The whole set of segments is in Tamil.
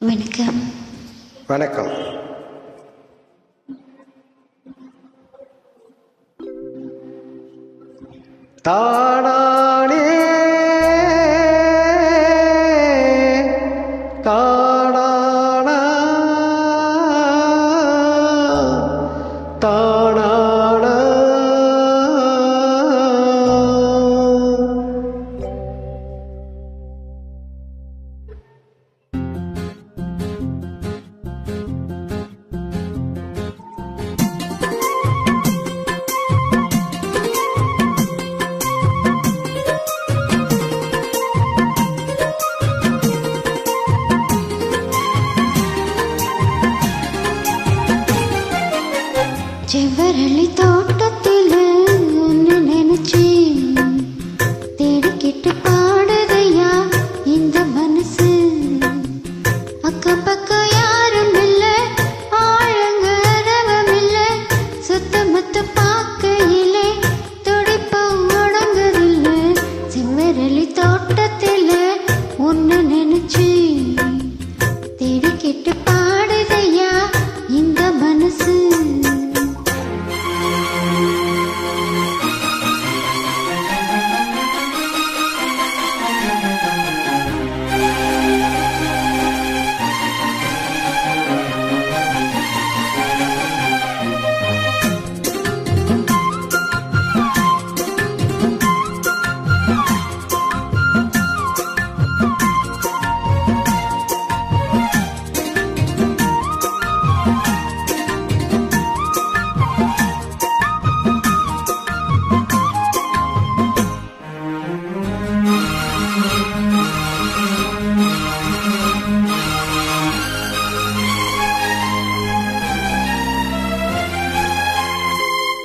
வணக்கம். வணக்கம். தானானே தானானா தானானா செவ்வரளி தோட்டத்தில் ஒன்று நினைச்சி தேடிக்கிட்டு பாடுதையா இந்த மனசு. அக்கம் பக்கம் யாரும் இல்லை, ஆழங்க அரவம் இல்லை, சுத்தமத்த பார்க்கையிலே துடிப்பு முடங்குதில்லை. செவ்வரளி தோட்டத்தில் ஒன்று நினைச்சி தேடிக்கிட்டு பாடுதையா இந்த மனசு.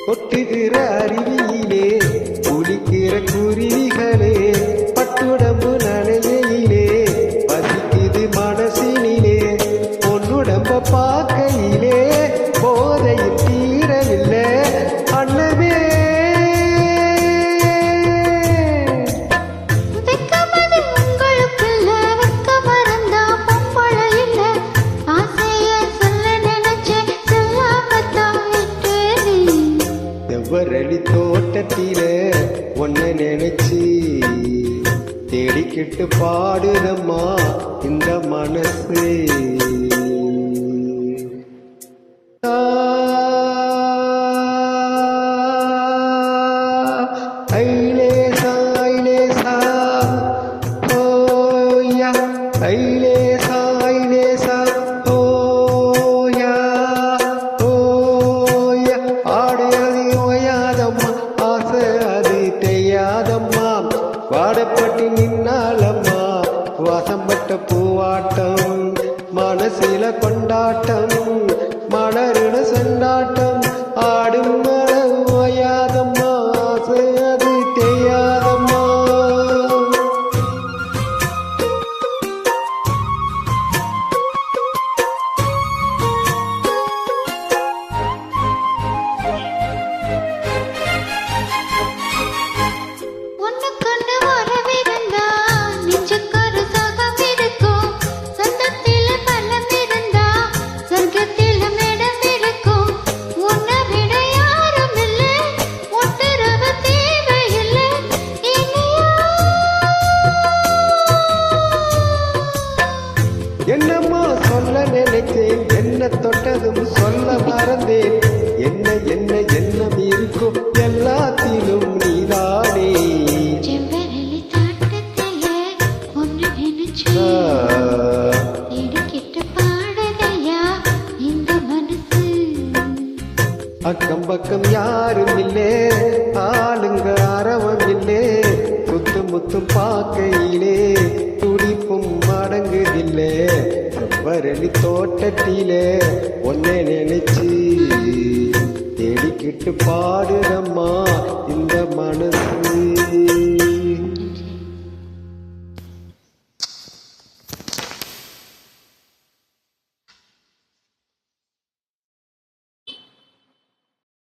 கொட்டுகிற அருவியிலே குளிக்கிற குருவிகளே, பட்டுடம்பு நனையிலே பசிக்குது மனசினிலே, பொன்னுடம்ப பார்க்கையிலே போதையில் தீரவில்லை அண்ணவே. செவ்வரளி தோட்டத்தில ஒன்ன நினைச்சு தேடிக்கிட்டு பாடுதம்மா இந்த மனசு. ஐலேசா ஐலேசா ஓயா, ஐலேசா ஐலேசா ஓயா ஓயா. ஆடையது ஓயாதம்மா, ஆசை அது தெரியாதம்மா, வாடப்பட்டு நின்னாலம்மா வாசம்பட்ட பூவாட்டம், மனசில கொண்டாட்டம், மலருட செண்டாட்டம், ஆடும் மன ஓயாதம்மா, ஆசை அது தெரியாதம்மா. என்னம்மா சொல்ல நினைத்தேன், என்ன தொட்டதும் சொல்ல மறந்தேன், என்ன என்ன எண்ணம் இருக்கும் எல்லாத்திலும் நீதானே. செவ்வரளி தோட்டத்தில் ஒன்று நினைச்சி தேடிக்கிட்டு பாடுதையா இந்த மனசு. அக்கம் பக்கம் யாரும் இல்லே, ஆளுங்க அரவம் இல்லே, குத்து முத்தும் பார்க்கையிலே துடிப்பும் மடங்குதில்லே. செவ்வரளி தோட்டத்திலே ஒன்னை நினைச்சு தேடிக்கிட்டு பாடுதம்மா